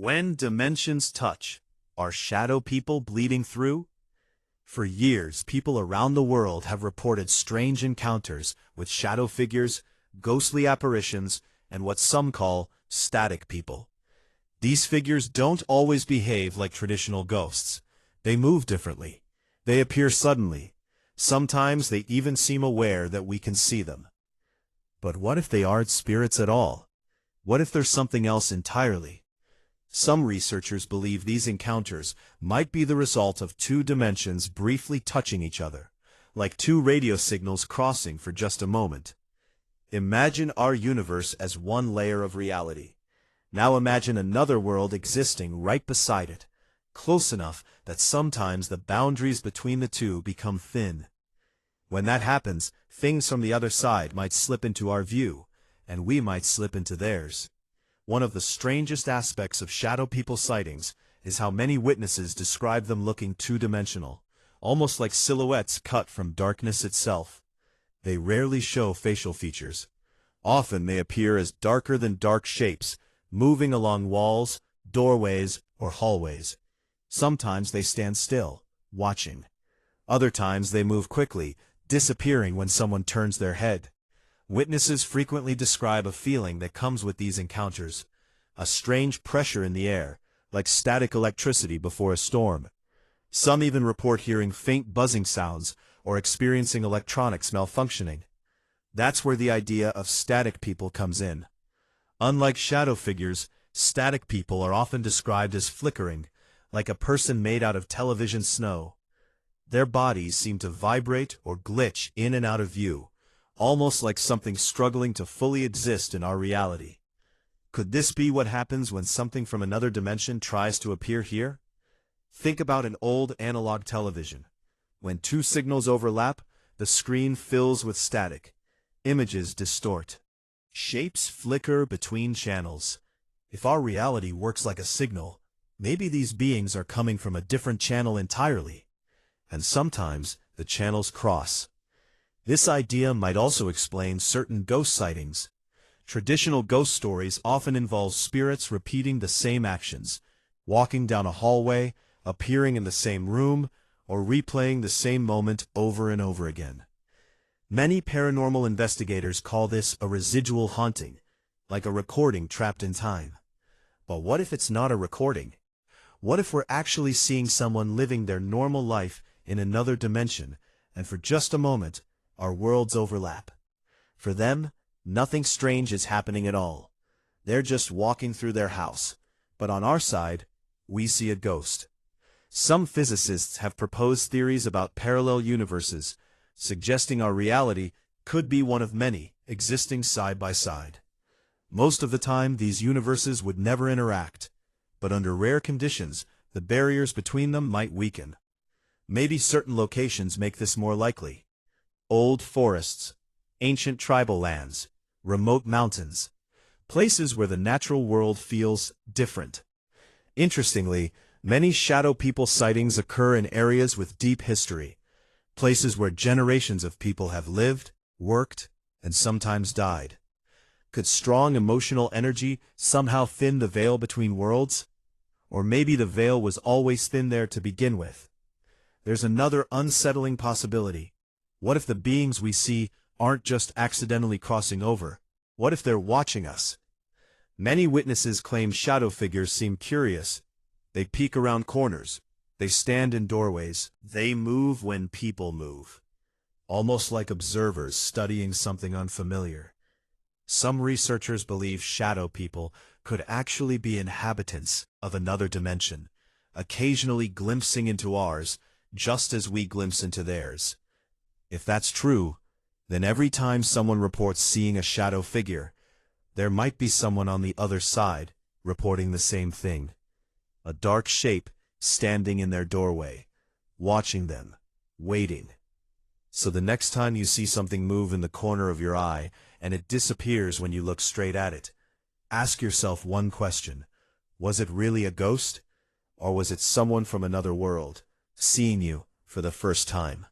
When dimensions touch, are shadow people bleeding through? For years, people around the world have reported strange encounters with shadow figures, ghostly apparitions, and what some call static people. These figures don't always behave like traditional ghosts. They move differently. They appear suddenly. Sometimes they even seem aware that we can see them. But what if they aren't spirits at all? What if there's something else entirely? Some researchers believe these encounters might be the result of two dimensions briefly touching each other, like two radio signals crossing for just a moment. Imagine our universe as one layer of reality. Now imagine another world existing right beside it, close enough that sometimes the boundaries between the two become thin. When that happens, things from the other side might slip into our view, and we might slip into theirs. One of the strangest aspects of shadow people sightings is how many witnesses describe them looking two-dimensional, almost like silhouettes cut from darkness itself. They rarely show facial features. Often they appear as darker than dark shapes, moving along walls, doorways, or hallways. Sometimes they stand still, watching. Other times they move quickly, disappearing when someone turns their head. Witnesses frequently describe a feeling that comes with these encounters, a strange pressure in the air, like static electricity before a storm. Some even report hearing faint buzzing sounds or experiencing electronics malfunctioning. That's where the idea of static people comes in. Unlike shadow figures, static people are often described as flickering, like a person made out of television snow. Their bodies seem to vibrate or glitch in and out of view, almost like something struggling to fully exist in our reality. Could this be what happens when something from another dimension tries to appear here? Think about an old analog television. When two signals overlap, the screen fills with static. Images distort. Shapes flicker between channels. If our reality works like a signal, maybe these beings are coming from a different channel entirely. And sometimes the channels cross. This idea might also explain certain ghost sightings. Traditional ghost stories often involve spirits repeating the same actions, walking down a hallway, appearing in the same room, or replaying the same moment over and over again. Many paranormal investigators call this a residual haunting, like a recording trapped in time. But what if it's not a recording? What if we're actually seeing someone living their normal life in another dimension, and for just a moment, our worlds overlap? For them, nothing strange is happening at all. They're just walking through their house. But on our side, we see a ghost. Some physicists have proposed theories about parallel universes, suggesting our reality could be one of many, existing side by side. Most of the time, these universes would never interact, but under rare conditions, the barriers between them might weaken. Maybe certain locations make this more likely. Old forests, ancient tribal lands, remote mountains, places where the natural world feels different. Interestingly, many shadow people sightings occur in areas with deep history, places where generations of people have lived, worked, and sometimes died. Could strong emotional energy somehow thin the veil between worlds? Or maybe the veil was always thin there to begin with. There's another unsettling possibility. What if the beings we see aren't just accidentally crossing over? What if they're watching us? Many witnesses claim shadow figures seem curious. They peek around corners. They stand in doorways. They move when people move, almost like observers studying something unfamiliar. Some researchers believe shadow people could actually be inhabitants of another dimension, occasionally glimpsing into ours, just as we glimpse into theirs. If that's true, then every time someone reports seeing a shadow figure, there might be someone on the other side reporting the same thing. A dark shape standing in their doorway, watching them, waiting. So the next time you see something move in the corner of your eye and it disappears when you look straight at it, ask yourself one question. Was it really a ghost? Or was it someone from another world, seeing you for the first time?